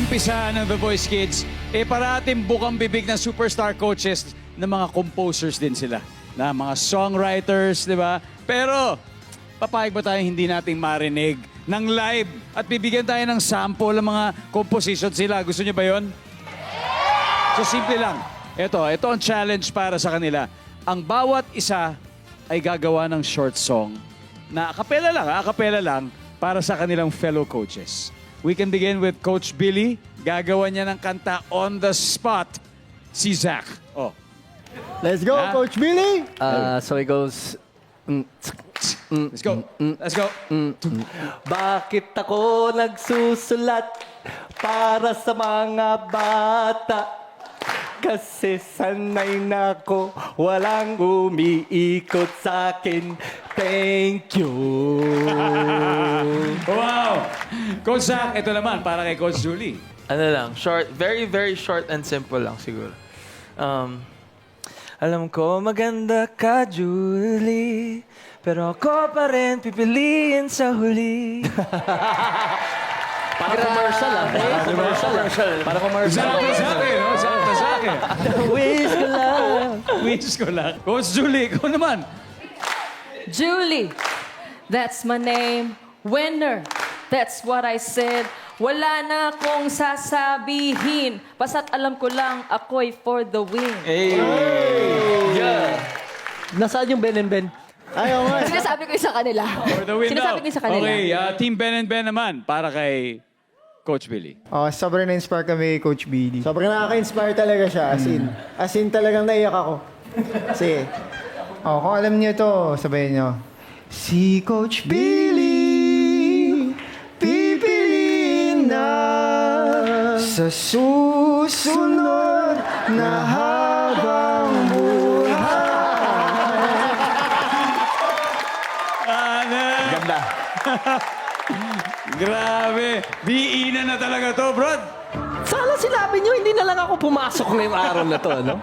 umpisa ng The Voice Kids, parating bukang bibig ng superstar coaches ng mga composers din sila. Na mga songwriters, di ba? Pero, papayag ba tayo hindi nating marinig ng live at bibigyan tayo ng sample ng mga composition sila. Gusto niyo ba yon? So, simple lang. Ito ang challenge para sa kanila. Ang bawat isa ay gagawa ng short song na akapela lang para sa kanilang fellow coaches. We can begin with Coach Billy. Gagawa niya ng kanta on the spot. Si Zach. Oh. Let's go, Ah. Coach Billy! So it goes... Let's go. Let's go. Bakit ako nagsusulat para sa mga bata? Kasi sanay na ako, walang umiikot sa akin. Thank you. Wow! Coach Zach, ito naman para kay Coach Julie. Ano lang, short, very, very short and simple lang siguro. Alam ko maganda ka, Julie, pero ako pa rin pipiliin sa huli. Para commercial lang. Para commercial. Para commercial. Sakto sa akin, no? Sakto sa akin. Wish ko lang. Wish ko lang. Coach Julie, ikaw naman. Julie, that's my name. Winner, that's what I said. Wala na akong sasabihin. Basta't alam ko lang ako'y for the win. Nasaan yung Ben and Ben? Ayaw nga. Sinasabi ko yung sa kanila. For the win Sinasabi daw. ko yung sa kanila. Okay, Team Ben and Ben naman para kay Coach Billy. Sobrang na-inspire kami kay Coach Billy. Sobrang nakaka-inspire talaga siya, as in. As in talagang naiyak ako. Sige. Kung alam niyo to, sabayin niyo. Si Coach Billy, pipiliin na sa susunod na habang buhay. Ganda. Grabe. Diinan na talaga to, Brad. Sana sinabi nyo, hindi na lang ako pumasok ngayong araw na to, ano?